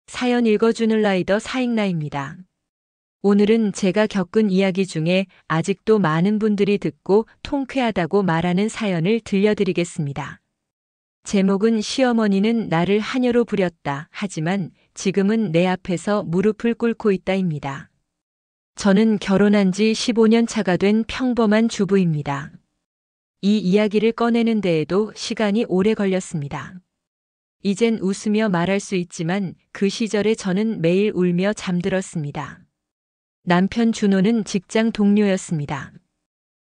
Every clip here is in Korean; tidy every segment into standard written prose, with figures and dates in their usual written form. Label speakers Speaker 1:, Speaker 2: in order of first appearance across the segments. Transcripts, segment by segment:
Speaker 1: 사연 읽어주는 라이더 사익라입니다. 오늘은 제가 겪은 이야기 중에 아직도 많은 분들이 듣고 통쾌하다고 말하는 사연을 들려드리겠습니다. 제목은 시어머니는 나를 하녀로 부렸다. 하지만 지금은 내 앞에서 무릎을 꿇고 있다입니다. 저는 결혼한 지 15년 차가 된 평범한 주부입니다. 이 이야기를 꺼내는 데에도 시간이 오래 걸렸습니다. 이젠 웃으며 말할 수 있지만 그 시절에 저는 매일 울며 잠들었습니다. 남편 준호는 직장 동료였습니다.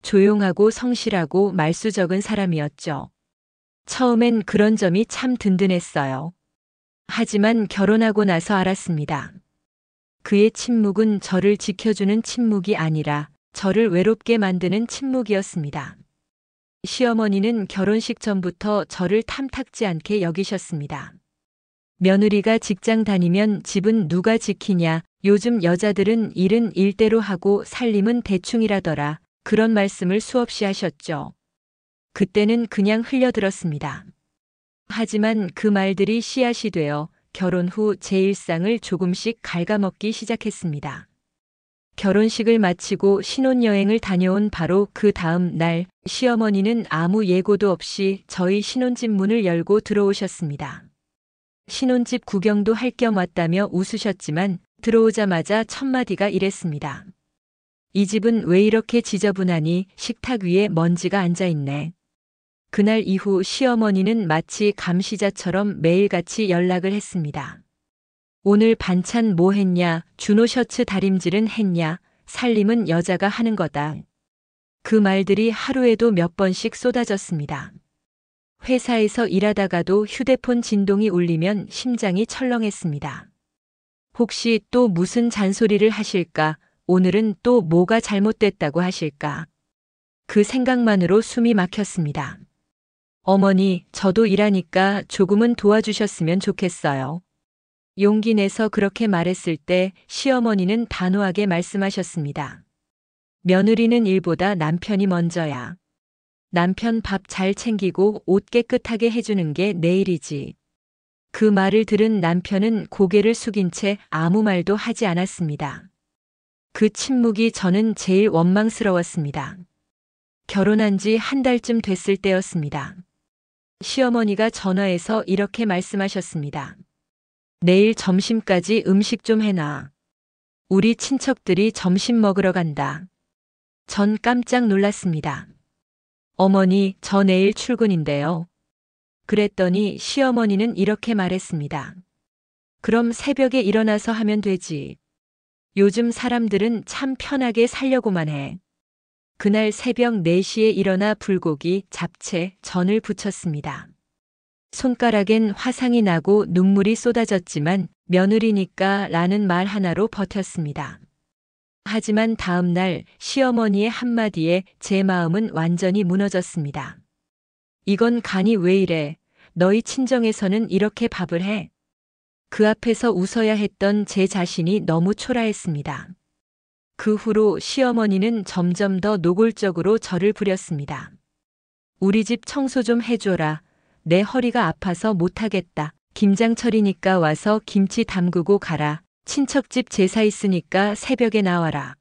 Speaker 1: 조용하고 성실하고 말수 적은 사람이었죠. 처음엔 그런 점이 참 든든했어요. 하지만 결혼하고 나서 알았습니다. 그의 침묵은 저를 지켜주는 침묵이 아니라 저를 외롭게 만드는 침묵이었습니다. 시어머니는 결혼식 전부터 저를 탐탁지 않게 여기셨습니다. 며느리가 직장 다니면 집은 누가 지키냐, 요즘 여자들은 일은 일대로 하고 살림은 대충이라더라. 그런 말씀을 수없이 하셨죠. 그때는 그냥 흘려들었습니다. 하지만 그 말들이 씨앗이 되어 결혼 후 제 일상을 조금씩 갉아먹기 시작했습니다. 결혼식을 마치고 신혼여행을 다녀온 바로 그 다음 날 시어머니는 아무 예고도 없이 저희 신혼집 문을 열고 들어오셨습니다. 신혼집 구경도 할 겸 왔다며 웃으셨지만 들어오자마자 첫마디가 이랬습니다. 이 집은 왜 이렇게 지저분하니 식탁 위에 먼지가 앉아있네. 그날 이후 시어머니는 마치 감시자처럼 매일같이 연락을 했습니다. 오늘 반찬 뭐 했냐, 준호 셔츠 다림질은 했냐, 살림은 여자가 하는 거다. 그 말들이 하루에도 몇 번씩 쏟아졌습니다. 회사에서 일하다가도 휴대폰 진동이 울리면 심장이 철렁했습니다. 혹시 또 무슨 잔소리를 하실까, 오늘은 또 뭐가 잘못됐다고 하실까. 그 생각만으로 숨이 막혔습니다. 어머니, 저도 일하니까 조금은 도와주셨으면 좋겠어요. 용기 내서 그렇게 말했을 때 시어머니는 단호하게 말씀하셨습니다. 며느리는 일보다 남편이 먼저야. 남편 밥 잘 챙기고 옷 깨끗하게 해주는 게 내 일이지. 그 말을 들은 남편은 고개를 숙인 채 아무 말도 하지 않았습니다. 그 침묵이 저는 제일 원망스러웠습니다. 결혼한 지 한 달쯤 됐을 때였습니다. 시어머니가 전화해서 이렇게 말씀하셨습니다. 내일 점심까지 음식 좀 해놔. 우리 친척들이 점심 먹으러 간다. 전 깜짝 놀랐습니다. 어머니, 저 내일 출근인데요. 그랬더니 시어머니는 이렇게 말했습니다. 그럼 새벽에 일어나서 하면 되지. 요즘 사람들은 참 편하게 살려고만 해. 그날 새벽 4시에 일어나 불고기, 잡채, 전을 부쳤습니다. 손가락엔 화상이 나고 눈물이 쏟아졌지만 며느리니까 라는 말 하나로 버텼습니다. 하지만 다음 날 시어머니의 한마디에 제 마음은 완전히 무너졌습니다. 이건 간이 왜 이래? 너희 친정에서는 이렇게 밥을 해? 그 앞에서 웃어야 했던 제 자신이 너무 초라했습니다. 그 후로 시어머니는 점점 더 노골적으로 저를 부렸습니다. 우리 집 청소 좀 해줘라. 내 허리가 아파서 못하겠다. 김장철이니까 와서 김치 담그고 가라. 친척집 제사 있으니까 새벽에 나와라.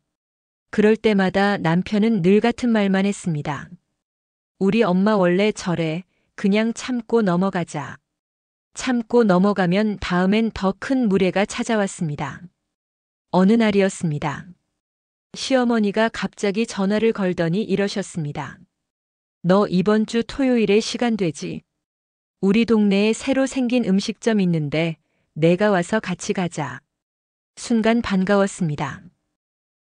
Speaker 1: 그럴 때마다 남편은 늘 같은 말만 했습니다. 우리 엄마 원래 저래. 그냥 참고 넘어가자. 참고 넘어가면 다음엔 더 큰 무례가 찾아왔습니다. 어느 날이었습니다. 시어머니가 갑자기 전화를 걸더니 이러셨습니다. 너 이번 주 토요일에 시간 되지? 우리 동네에 새로 생긴 음식점 있는데 내가 와서 같이 가자. 순간 반가웠습니다.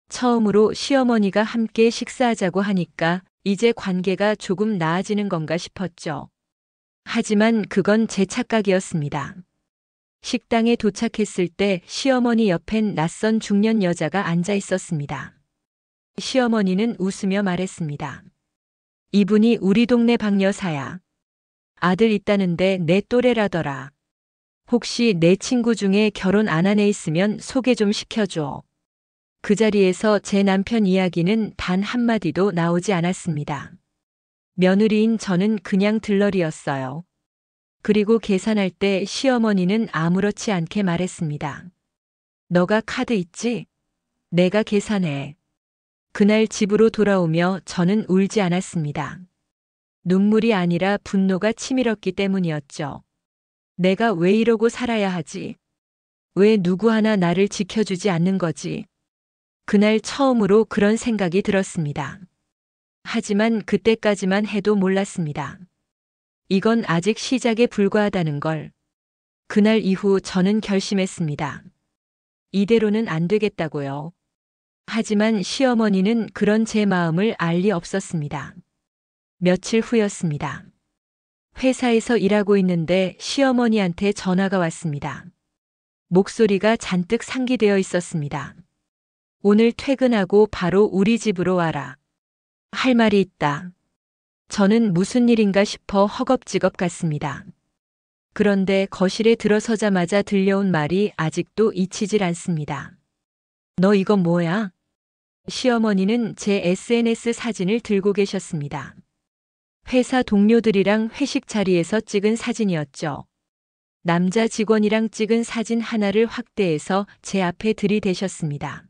Speaker 1: 처음으로 시어머니가 함께 식사하자고 하니까 이제 관계가 조금 나아지는 건가 싶었죠. 하지만 그건 제 착각이었습니다. 식당에 도착했을 때 시어머니 옆엔 낯선 중년 여자가 앉아 있었습니다. 시어머니는 웃으며 말했습니다. 이분이 우리 동네 박여사야. 아들 있다는데 내 또래라더라. 혹시 내 친구 중에 결혼 안 한 애 있으면 소개 좀 시켜줘. 그 자리에서 제 남편 이야기는 단 한마디도 나오지 않았습니다. 며느리인 저는 그냥 들러리였어요. 그리고 계산할 때 시어머니는 아무렇지 않게 말했습니다. 너가 카드 있지? 내가 계산해. 그날 집으로 돌아오며 저는 울지 않았습니다. 눈물이 아니라 분노가 치밀었기 때문이었죠. 내가 왜 이러고 살아야 하지? 왜 누구 하나 나를 지켜주지 않는 거지? 그날 처음으로 그런 생각이 들었습니다. 하지만 그때까지만 해도 몰랐습니다. 이건 아직 시작에 불과하다는 걸. 그날 이후 저는 결심했습니다. 이대로는 안 되겠다고요. 하지만 시어머니는 그런 제 마음을 알 리 없었습니다. 며칠 후였습니다. 회사에서 일하고 있는데 시어머니한테 전화가 왔습니다. 목소리가 잔뜩 상기되어 있었습니다. 오늘 퇴근하고 바로 우리 집으로 와라. 할 말이 있다. 저는 무슨 일인가 싶어 허겁지겁 갔습니다. 그런데 거실에 들어서자마자 들려온 말이 아직도 잊히질 않습니다. 너 이건 뭐야? 시어머니는 제 SNS 사진을 들고 계셨습니다. 회사 동료들이랑 회식 자리에서 찍은 사진이었죠. 남자 직원이랑 찍은 사진 하나를 확대해서 제 앞에 들이대셨습니다.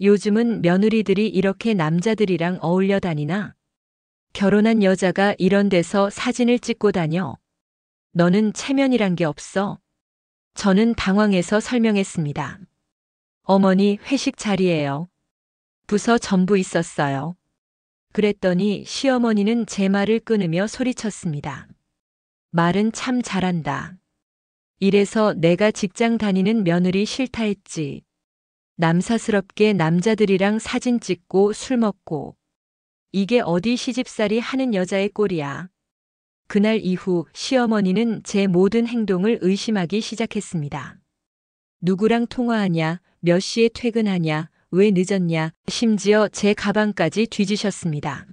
Speaker 1: 요즘은 며느리들이 이렇게 남자들이랑 어울려 다니나? 결혼한 여자가 이런 데서 사진을 찍고 다녀. 너는 체면이란 게 없어. 저는 당황해서 설명했습니다. 어머니, 회식 자리예요. 부서 전부 있었어요. 그랬더니 시어머니는 제 말을 끊으며 소리쳤습니다. 말은 참 잘한다. 이래서 내가 직장 다니는 며느리 싫다 했지. 남사스럽게 남자들이랑 사진 찍고 술 먹고. 이게 어디 시집살이 하는 여자의 꼴이야. 그날 이후 시어머니는 제 모든 행동을 의심하기 시작했습니다. 누구랑 통화하냐, 몇 시에 퇴근하냐, 왜 늦었냐, 심지어 제 가방까지 뒤지셨습니다.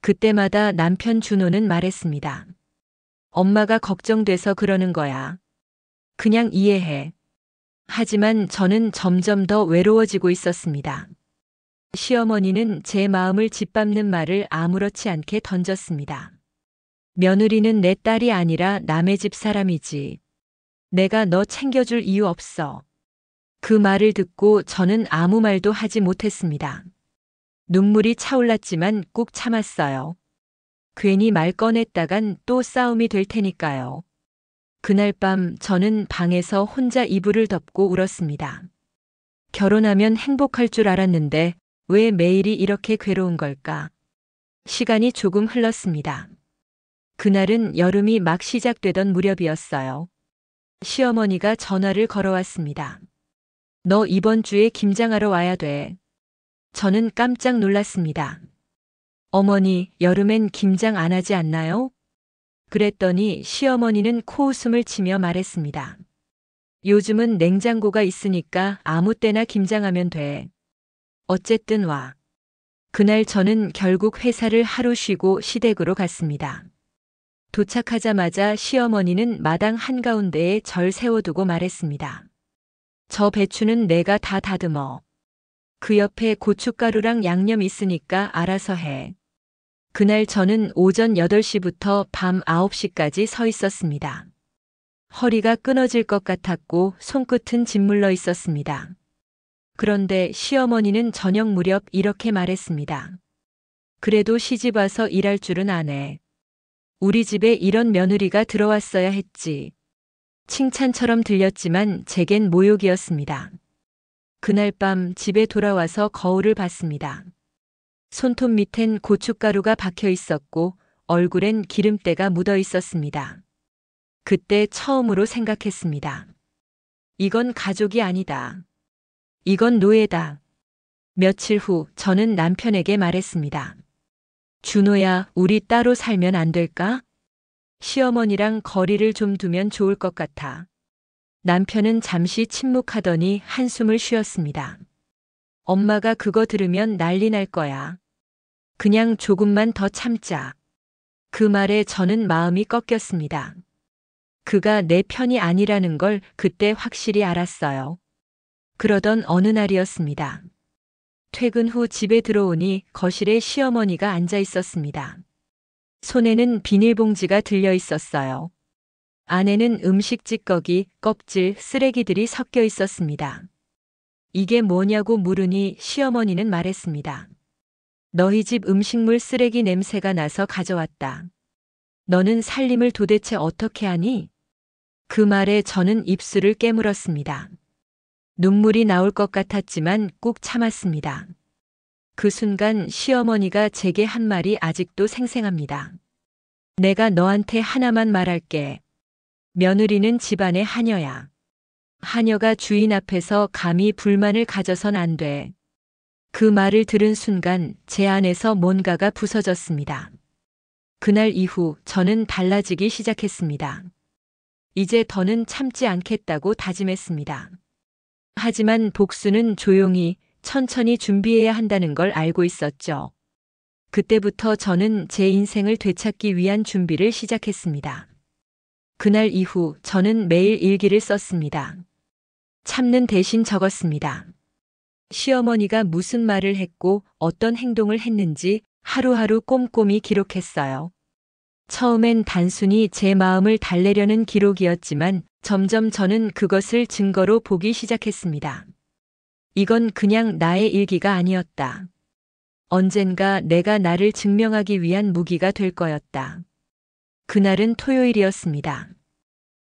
Speaker 1: 그때마다 남편 준호는 말했습니다. 엄마가 걱정돼서 그러는 거야. 그냥 이해해. 하지만 저는 점점 더 외로워지고 있었습니다. 시어머니는 제 마음을 짓밟는 말을 아무렇지 않게 던졌습니다. 며느리는 내 딸이 아니라 남의 집 사람이지. 내가 너 챙겨줄 이유 없어. 그 말을 듣고 저는 아무 말도 하지 못했습니다. 눈물이 차올랐지만 꾹 참았어요. 괜히 말 꺼냈다간 또 싸움이 될 테니까요. 그날 밤 저는 방에서 혼자 이불을 덮고 울었습니다. 결혼하면 행복할 줄 알았는데 왜 매일이 이렇게 괴로운 걸까? 시간이 조금 흘렀습니다. 그날은 여름이 막 시작되던 무렵이었어요. 시어머니가 전화를 걸어왔습니다. 너 이번 주에 김장하러 와야 돼. 저는 깜짝 놀랐습니다. 어머니, 여름엔 김장 안 하지 않나요? 그랬더니 시어머니는 코웃음을 치며 말했습니다. 요즘은 냉장고가 있으니까 아무 때나 김장하면 돼. 어쨌든 와. 그날 저는 결국 회사를 하루 쉬고 시댁으로 갔습니다. 도착하자마자 시어머니는 마당 한가운데에 절 세워두고 말했습니다. 저 배추는 내가 다 다듬어. 그 옆에 고춧가루랑 양념 있으니까 알아서 해. 그날 저는 오전 8시부터 밤 9시까지 서 있었습니다. 허리가 끊어질 것 같았고 손끝은 짓물러 있었습니다. 그런데 시어머니는 저녁 무렵 이렇게 말했습니다. 그래도 시집 와서 일할 줄은 아네. 우리 집에 이런 며느리가 들어왔어야 했지. 칭찬처럼 들렸지만 제겐 모욕이었습니다. 그날 밤 집에 돌아와서 거울을 봤습니다. 손톱 밑엔 고춧가루가 박혀 있었고 얼굴엔 기름때가 묻어 있었습니다. 그때 처음으로 생각했습니다. 이건 가족이 아니다. 이건 노예다. 며칠 후 저는 남편에게 말했습니다. 준호야, 우리 따로 살면 안 될까? 시어머니랑 거리를 좀 두면 좋을 것 같아. 남편은 잠시 침묵하더니 한숨을 쉬었습니다. 엄마가 그거 들으면 난리 날 거야. 그냥 조금만 더 참자. 그 말에 저는 마음이 꺾였습니다. 그가 내 편이 아니라는 걸 그때 확실히 알았어요. 그러던 어느 날이었습니다. 퇴근 후 집에 들어오니 거실에 시어머니가 앉아 있었습니다. 손에는 비닐봉지가 들려 있었어요. 안에는 음식 찌꺼기, 껍질, 쓰레기들이 섞여 있었습니다. 이게 뭐냐고 물으니 시어머니는 말했습니다. 너희 집 음식물 쓰레기 냄새가 나서 가져왔다. 너는 살림을 도대체 어떻게 하니? 그 말에 저는 입술을 깨물었습니다. 눈물이 나올 것 같았지만 꾹 참았습니다. 그 순간 시어머니가 제게 한 말이 아직도 생생합니다. 내가 너한테 하나만 말할게. 며느리는 집안의 하녀야. 하녀가 주인 앞에서 감히 불만을 가져선 안 돼. 그 말을 들은 순간 제 안에서 뭔가가 부서졌습니다. 그날 이후 저는 달라지기 시작했습니다. 이제 더는 참지 않겠다고 다짐했습니다. 하지만 복수는 조용히, 천천히 준비해야 한다는 걸 알고 있었죠. 그때부터 저는 제 인생을 되찾기 위한 준비를 시작했습니다. 그날 이후 저는 매일 일기를 썼습니다. 참는 대신 적었습니다. 시어머니가 무슨 말을 했고 어떤 행동을 했는지 하루하루 꼼꼼히 기록했어요. 처음엔 단순히 제 마음을 달래려는 기록이었지만 점점 저는 그것을 증거로 보기 시작했습니다. 이건 그냥 나의 일기가 아니었다. 언젠가 내가 나를 증명하기 위한 무기가 될 거였다. 그날은 토요일이었습니다.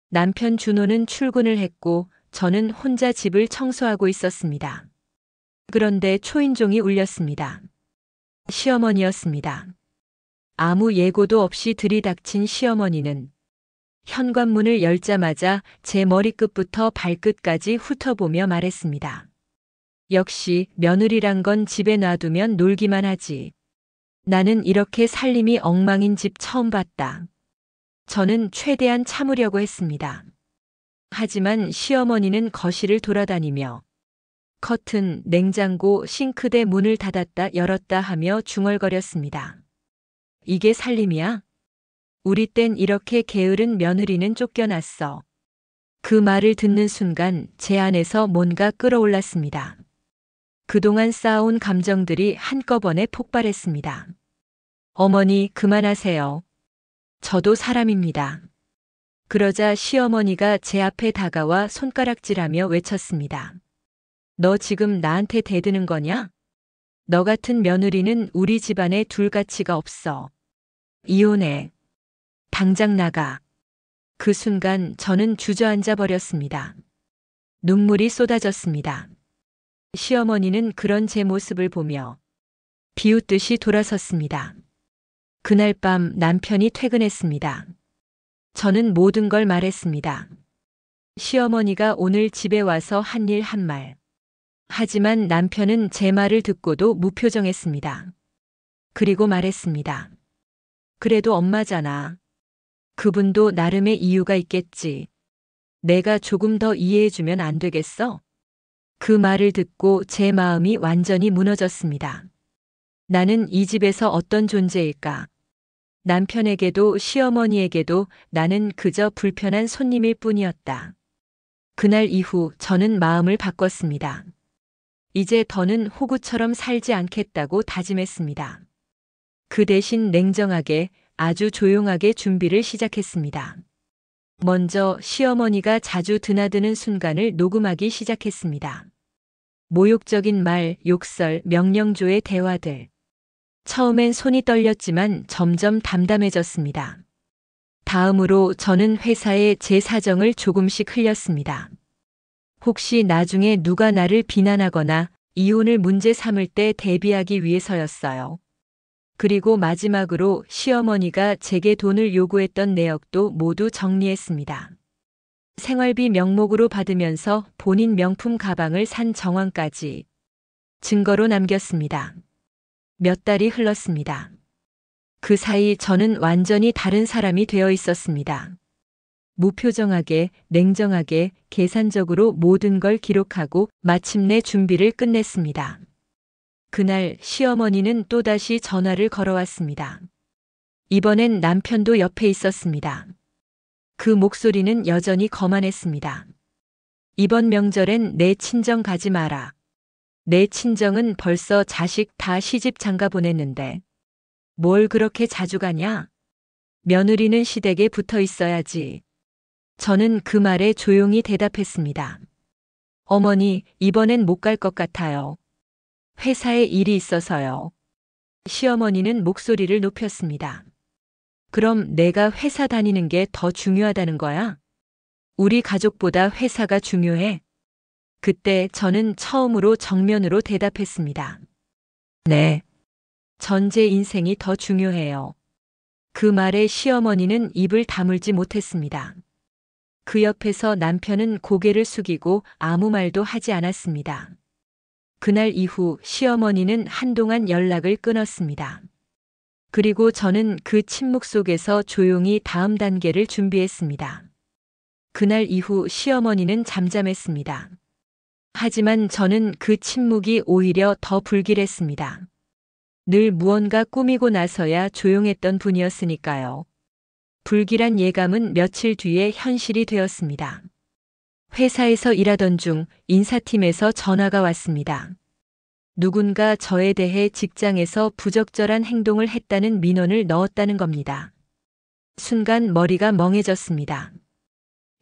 Speaker 1: 남편 준호는 출근을 했고 저는 혼자 집을 청소하고 있었습니다. 그런데 초인종이 울렸습니다. 시어머니였습니다. 아무 예고도 없이 들이닥친 시어머니는 현관문을 열자마자 제 머리끝부터 발끝까지 훑어보며 말했습니다. 역시 며느리란 건 집에 놔두면 놀기만 하지. 나는 이렇게 살림이 엉망인 집 처음 봤다. 저는 최대한 참으려고 했습니다. 하지만 시어머니는 거실을 돌아다니며 커튼, 냉장고, 싱크대 문을 닫았다 열었다 하며 중얼거렸습니다. 이게 살림이야? 우리 땐 이렇게 게으른 며느리는 쫓겨났어. 그 말을 듣는 순간 제 안에서 뭔가 끓어올랐습니다. 그동안 쌓아온 감정들이 한꺼번에 폭발했습니다. 어머니, 그만하세요. 저도 사람입니다. 그러자 시어머니가 제 앞에 다가와 손가락질하며 외쳤습니다. 너 지금 나한테 대드는 거냐? 너 같은 며느리는 우리 집안에 둘 가치가 없어. 이혼해. 당장 나가. 그 순간 저는 주저앉아 버렸습니다. 눈물이 쏟아졌습니다. 시어머니는 그런 제 모습을 보며 비웃듯이 돌아섰습니다. 그날 밤 남편이 퇴근했습니다. 저는 모든 걸 말했습니다. 시어머니가 오늘 집에 와서 한 일 한 말. 하지만 남편은 제 말을 듣고도 무표정했습니다. 그리고 말했습니다. 그래도 엄마잖아. 그분도 나름의 이유가 있겠지. 내가 조금 더 이해해주면 안 되겠어? 그 말을 듣고 제 마음이 완전히 무너졌습니다. 나는 이 집에서 어떤 존재일까? 남편에게도 시어머니에게도 나는 그저 불편한 손님일 뿐이었다. 그날 이후 저는 마음을 바꿨습니다. 이제 더는 호구처럼 살지 않겠다고 다짐했습니다. 그 대신 냉정하게, 아주 조용하게 준비를 시작했습니다. 먼저 시어머니가 자주 드나드는 순간을 녹음하기 시작했습니다. 모욕적인 말, 욕설, 명령조의 대화들. 처음엔 손이 떨렸지만 점점 담담해졌습니다. 다음으로 저는 회사에 제 사정을 조금씩 흘렸습니다. 혹시 나중에 누가 나를 비난하거나 이혼을 문제 삼을 때 대비하기 위해서였어요. 그리고 마지막으로 시어머니가 제게 돈을 요구했던 내역도 모두 정리했습니다. 생활비 명목으로 받으면서 본인 명품 가방을 산 정황까지 증거로 남겼습니다. 몇 달이 흘렀습니다. 그 사이 저는 완전히 다른 사람이 되어 있었습니다. 무표정하게, 냉정하게, 계산적으로 모든 걸 기록하고 마침내 준비를 끝냈습니다. 그날 시어머니는 또다시 전화를 걸어왔습니다. 이번엔 남편도 옆에 있었습니다. 그 목소리는 여전히 거만했습니다. 이번 명절엔 내 친정 가지 마라. 내 친정은 벌써 자식 다 시집 장가 보냈는데 뭘 그렇게 자주 가냐? 며느리는 시댁에 붙어 있어야지. 저는 그 말에 조용히 대답했습니다. 어머니, 이번엔 못 갈 것 같아요. 회사에 일이 있어서요. 시어머니는 목소리를 높였습니다. 그럼 내가 회사 다니는 게 더 중요하다는 거야? 우리 가족보다 회사가 중요해? 그때 저는 처음으로 정면으로 대답했습니다. 네. 전 제 인생이 더 중요해요. 그 말에 시어머니는 입을 다물지 못했습니다. 그 옆에서 남편은 고개를 숙이고 아무 말도 하지 않았습니다. 그날 이후 시어머니는 한동안 연락을 끊었습니다. 그리고 저는 그 침묵 속에서 조용히 다음 단계를 준비했습니다. 그날 이후 시어머니는 잠잠했습니다. 하지만 저는 그 침묵이 오히려 더 불길했습니다. 늘 무언가 꾸미고 나서야 조용했던 분이었으니까요. 불길한 예감은 며칠 뒤에 현실이 되었습니다. 회사에서 일하던 중 인사팀에서 전화가 왔습니다. 누군가 저에 대해 직장에서 부적절한 행동을 했다는 민원을 넣었다는 겁니다. 순간 머리가 멍해졌습니다.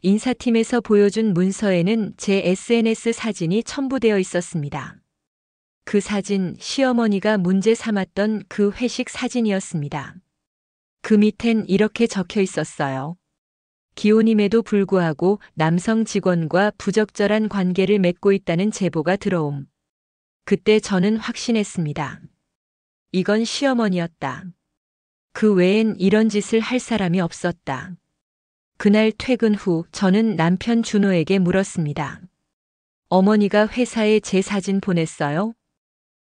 Speaker 1: 인사팀에서 보여준 문서에는 제 SNS 사진이 첨부되어 있었습니다. 그 사진, 시어머니가 문제 삼았던 그 회식 사진이었습니다. 그 밑엔 이렇게 적혀 있었어요. 기혼임에도 불구하고 남성 직원과 부적절한 관계를 맺고 있다는 제보가 들어옴. 그때 저는 확신했습니다. 이건 시어머니였다. 그 외엔 이런 짓을 할 사람이 없었다. 그날 퇴근 후 저는 남편 준호에게 물었습니다. 어머니가 회사에 제 사진 보냈어요?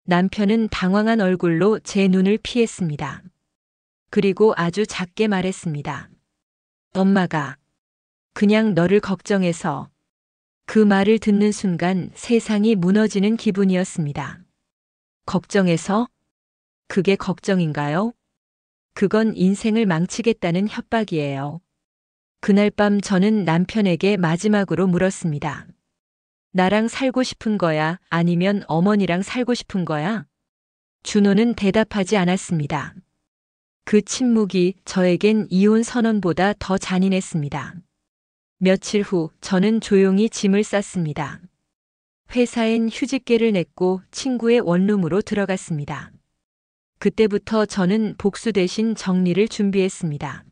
Speaker 1: 남편은 당황한 얼굴로 제 눈을 피했습니다. 그리고 아주 작게 말했습니다. 엄마가 그냥 너를 걱정해서. 그 말을 듣는 순간 세상이 무너지는 기분이었습니다. 걱정해서? 그게 걱정인가요? 그건 인생을 망치겠다는 협박이에요. 그날 밤 저는 남편에게 마지막으로 물었습니다. 나랑 살고 싶은 거야? 아니면 어머니랑 살고 싶은 거야? 준호는 대답하지 않았습니다. 그 침묵이 저에겐 이혼 선언보다 더 잔인했습니다. 며칠 후 저는 조용히 짐을 쌌습니다. 회사엔 휴직계를 냈고 친구의 원룸으로 들어갔습니다. 그때부터 저는 복수 대신 정리를 준비했습니다.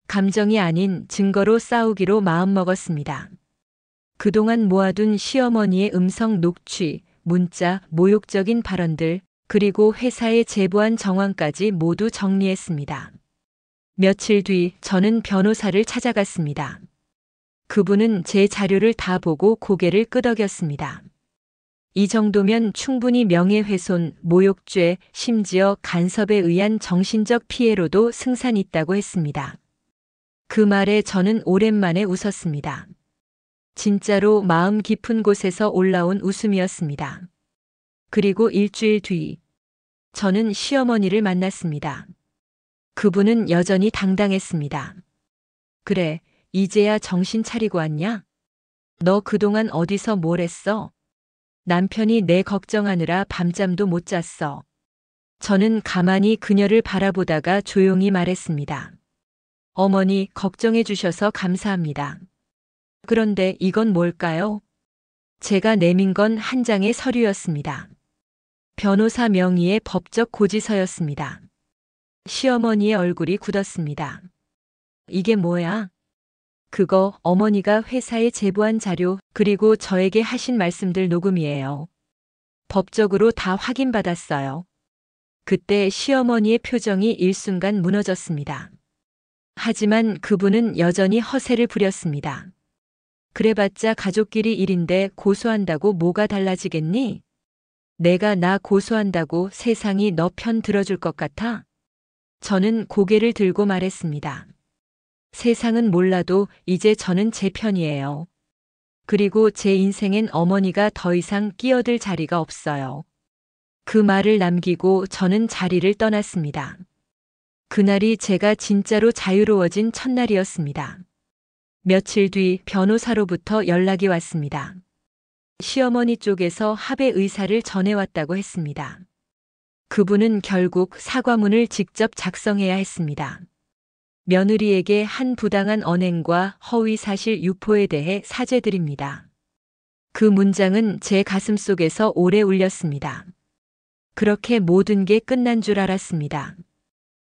Speaker 1: 감정이 아닌 증거로 싸우기로 마음먹었습니다. 그동안 모아둔 시어머니의 음성 녹취, 문자, 모욕적인 발언들, 그리고 회사에 제보한 정황까지 모두 정리했습니다. 며칠 뒤 저는 변호사를 찾아갔습니다. 그분은 제 자료를 다 보고 고개를 끄덕였습니다. 이 정도면 충분히 명예훼손, 모욕죄, 심지어 간섭에 의한 정신적 피해로도 승산이 있다고 했습니다. 그 말에 저는 오랜만에 웃었습니다. 진짜로 마음 깊은 곳에서 올라온 웃음이었습니다. 그리고 일주일 뒤, 저는 시어머니를 만났습니다. 그분은 여전히 당당했습니다. 그래, 이제야 정신 차리고 왔냐? 너 그동안 어디서 뭘 했어? 남편이 내 걱정하느라 밤잠도 못 잤어. 저는 가만히 그녀를 바라보다가 조용히 말했습니다. 어머니, 걱정해 주셔서 감사합니다. 그런데 이건 뭘까요? 제가 내민 건 한 장의 서류였습니다. 변호사 명의의 법적 고지서였습니다. 시어머니의 얼굴이 굳었습니다. 이게 뭐야? 그거 어머니가 회사에 제보한 자료, 그리고 저에게 하신 말씀들 녹음이에요. 법적으로 다 확인받았어요. 그때 시어머니의 표정이 일순간 무너졌습니다. 하지만 그분은 여전히 허세를 부렸습니다. 그래봤자 가족끼리 일인데 고소한다고 뭐가 달라지겠니? 내가 나 고소한다고 세상이 너 편 들어줄 것 같아? 저는 고개를 들고 말했습니다. 세상은 몰라도 이제 저는 제 편이에요. 그리고 제 인생엔 어머니가 더 이상 끼어들 자리가 없어요. 그 말을 남기고 저는 자리를 떠났습니다. 그날이 제가 진짜로 자유로워진 첫날이었습니다. 며칠 뒤 변호사로부터 연락이 왔습니다. 시어머니 쪽에서 합의 의사를 전해왔다고 했습니다. 그분은 결국 사과문을 직접 작성해야 했습니다. 며느리에게 한 부당한 언행과 허위 사실 유포에 대해 사죄드립니다. 그 문장은 제 가슴 속에서 오래 울렸습니다. 그렇게 모든 게 끝난 줄 알았습니다.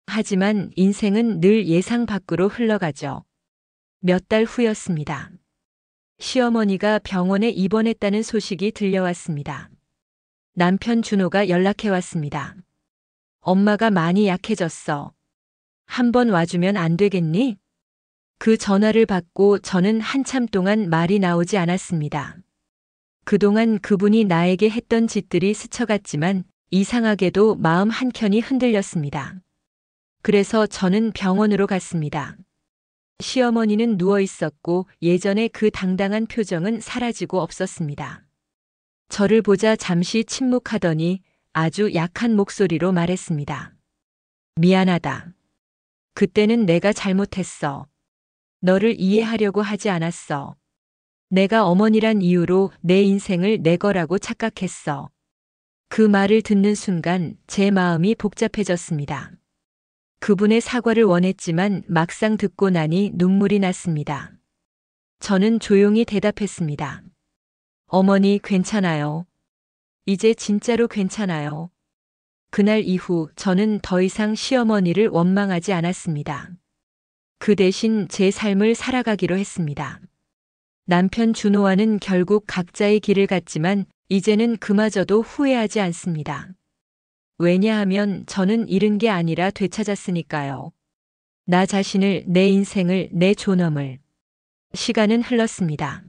Speaker 1: 하지만 인생은 늘 예상 밖으로 흘러가죠. 몇 달 후였습니다. 시어머니가 병원에 입원했다는 소식이 들려왔습니다. 남편 준호가 연락해 왔습니다. 엄마가 많이 약해졌어. 한번 와주면 안 되겠니? 그 전화를 받고 저는 한참 동안 말이 나오지 않았습니다. 그동안 그분이 나에게 했던 짓들이 스쳐갔지만 이상하게도 마음 한켠이 흔들렸습니다. 그래서 저는 병원으로 갔습니다. 시어머니는 누워 있었고 예전의 그 당당한 표정은 사라지고 없었습니다. 저를 보자 잠시 침묵하더니 아주 약한 목소리로 말했습니다. 미안하다. 그때는 내가 잘못했어. 너를 이해하려고 하지 않았어. 내가 어머니란 이유로 내 인생을 내 거라고 착각했어. 그 말을 듣는 순간 제 마음이 복잡해졌습니다. 그분의 사과를 원했지만 막상 듣고 나니 눈물이 났습니다. 저는 조용히 대답했습니다. 어머니 괜찮아요. 이제 진짜로 괜찮아요. 그날 이후 저는 더 이상 시어머니를 원망하지 않았습니다. 그 대신 제 삶을 살아가기로 했습니다. 남편 준호와는 결국 각자의 길을 갔지만 이제는 그마저도 후회하지 않습니다. 왜냐하면 저는 잃은 게 아니라 되찾았으니까요. 나 자신을, 내 인생을, 내 존엄을. 시간은 흘렀습니다.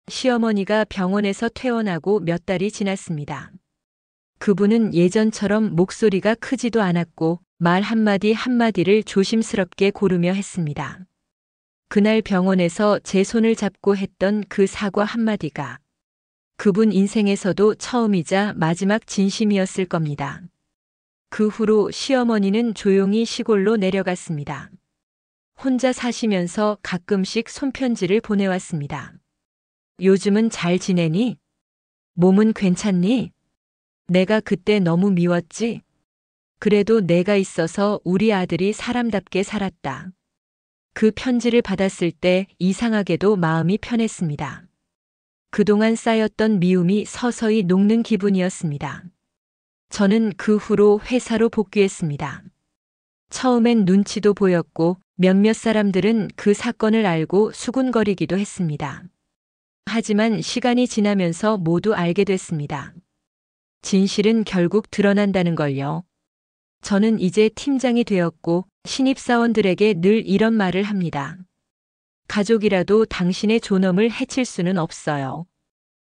Speaker 1: 시어머니가 병원에서 퇴원하고 몇 달이 지났습니다. 그분은 예전처럼 목소리가 크지도 않았고 말 한마디 한마디를 조심스럽게 고르며 했습니다. 그날 병원에서 제 손을 잡고 했던 그 사과 한마디가 그분 인생에서도 처음이자 마지막 진심이었을 겁니다. 그 후로 시어머니는 조용히 시골로 내려갔습니다. 혼자 사시면서 가끔씩 손편지를 보내왔습니다. 요즘은 잘 지내니? 몸은 괜찮니? 내가 그때 너무 미웠지? 그래도 내가 있어서 우리 아들이 사람답게 살았다. 그 편지를 받았을 때 이상하게도 마음이 편했습니다. 그동안 쌓였던 미움이 서서히 녹는 기분이었습니다. 저는 그 후로 회사로 복귀했습니다. 처음엔 눈치도 보였고 몇몇 사람들은 그 사건을 알고 수군거리기도 했습니다. 하지만 시간이 지나면서 모두 알게 됐습니다. 진실은 결국 드러난다는 걸요. 저는 이제 팀장이 되었고 신입사원들에게 늘 이런 말을 합니다. 가족이라도 당신의 존엄을 해칠 수는 없어요.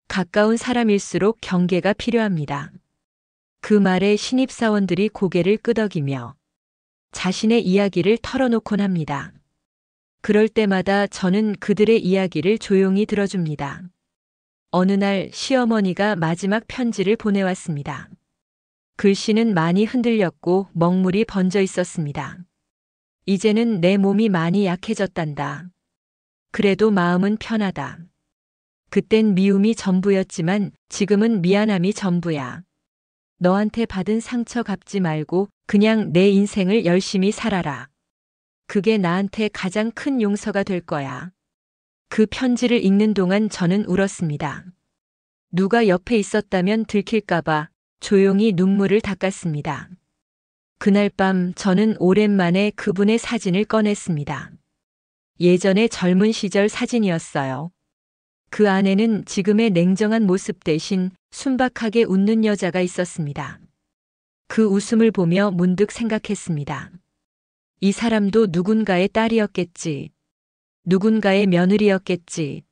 Speaker 1: 가까운 사람일수록 경계가 필요합니다. 그 말에 신입사원들이 고개를 끄덕이며 자신의 이야기를 털어놓곤 합니다. 그럴 때마다 저는 그들의 이야기를 조용히 들어줍니다. 어느 날 시어머니가 마지막 편지를 보내왔습니다. 글씨는 많이 흔들렸고 먹물이 번져 있었습니다. 이제는 내 몸이 많이 약해졌단다. 그래도 마음은 편하다. 그땐 미움이 전부였지만 지금은 미안함이 전부야. 너한테 받은 상처 갚지 말고 그냥 내 인생을 열심히 살아라. 그게 나한테 가장 큰 용서가 될 거야. 그 편지를 읽는 동안 저는 울었습니다. 누가 옆에 있었다면 들킬까봐 조용히 눈물을 닦았습니다. 그날 밤 저는 오랜만에 그분의 사진을 꺼냈습니다. 예전의 젊은 시절 사진이었어요. 그 안에는 지금의 냉정한 모습 대신 순박하게 웃는 여자가 있었습니다. 그 웃음을 보며 문득 생각했습니다. 이 사람도 누군가의 딸이었겠지. 누군가의 며느리였겠지.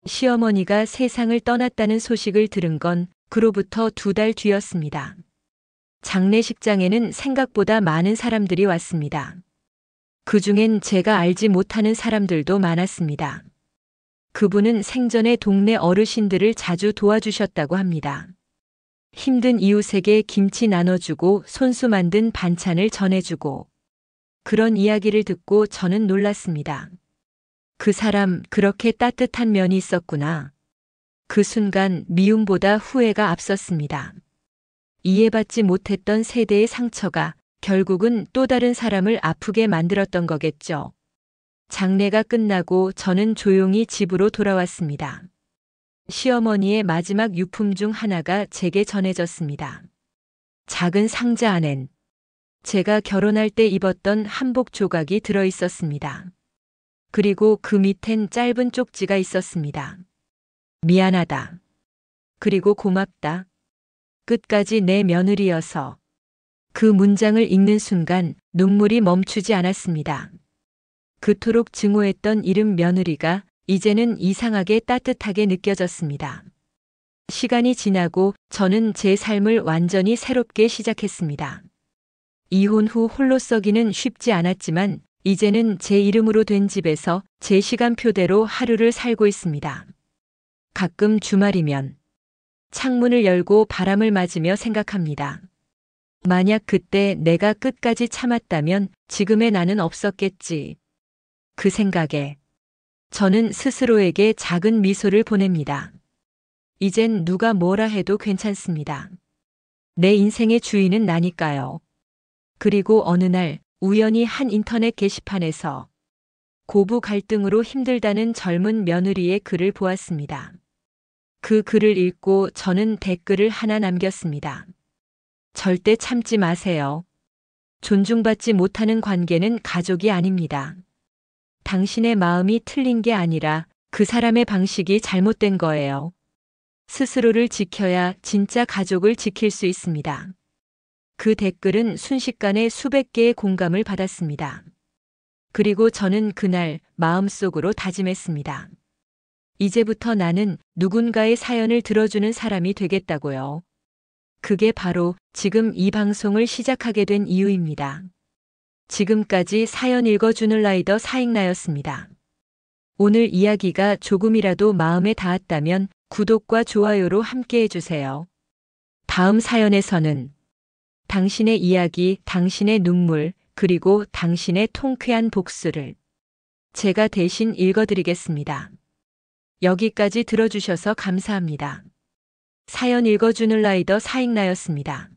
Speaker 1: 시어머니가 세상을 떠났다는 소식을 들은 건 그로부터 2달 뒤였습니다. 장례식장에는 생각보다 많은 사람들이 왔습니다. 그중엔 제가 알지 못하는 사람들도 많았습니다. 그분은 생전에 동네 어르신들을 자주 도와주셨다고 합니다. 힘든 이웃에게 김치 나눠주고 손수 만든 반찬을 전해주고 그런 이야기를 듣고 저는 놀랐습니다. 그 사람 그렇게 따뜻한 면이 있었구나. 그 순간 미움보다 후회가 앞섰습니다. 이해받지 못했던 세대의 상처가 결국은 또 다른 사람을 아프게 만들었던 거겠죠. 장례가 끝나고 저는 조용히 집으로 돌아왔습니다. 시어머니의 마지막 유품 중 하나가 제게 전해졌습니다. 작은 상자 안엔 제가 결혼할 때 입었던 한복 조각이 들어 있었습니다. 그리고 그 밑엔 짧은 쪽지가 있었습니다. 미안하다. 그리고 고맙다. 끝까지 내 며느리여서. 그 문장을 읽는 순간 눈물이 멈추지 않았습니다. 그토록 증오했던 이름 며느리가 이제는 이상하게 따뜻하게 느껴졌습니다. 시간이 지나고 저는 제 삶을 완전히 새롭게 시작했습니다. 이혼 후 홀로 썩이는 쉽지 않았지만 이제는 제 이름으로 된 집에서 제 시간표대로 하루를 살고 있습니다. 가끔 주말이면 창문을 열고 바람을 맞으며 생각합니다. 만약 그때 내가 끝까지 참았다면 지금의 나는 없었겠지. 그 생각에 저는 스스로에게 작은 미소를 보냅니다. 이젠 누가 뭐라 해도 괜찮습니다. 내 인생의 주인은 나니까요. 그리고 어느 날 우연히 한 인터넷 게시판에서 고부 갈등으로 힘들다는 젊은 며느리의 글을 보았습니다. 그 글을 읽고 저는 댓글을 하나 남겼습니다. 절대 참지 마세요. 존중받지 못하는 관계는 가족이 아닙니다. 당신의 마음이 틀린 게 아니라 그 사람의 방식이 잘못된 거예요. 스스로를 지켜야 진짜 가족을 지킬 수 있습니다. 그 댓글은 순식간에 수백 개의 공감을 받았습니다. 그리고 저는 그날 마음속으로 다짐했습니다. 이제부터 나는 누군가의 사연을 들어주는 사람이 되겠다고요. 그게 바로 지금 이 방송을 시작하게 된 이유입니다. 지금까지 사연 읽어주는 라이더 사익나였습니다. 오늘 이야기가 조금이라도 마음에 닿았다면 구독과 좋아요로 함께 해주세요. 다음 사연에서는 당신의 이야기, 당신의 눈물, 그리고 당신의 통쾌한 복수를 제가 대신 읽어드리겠습니다. 여기까지 들어주셔서 감사합니다. 사연 읽어주는 라이더 사익나였습니다.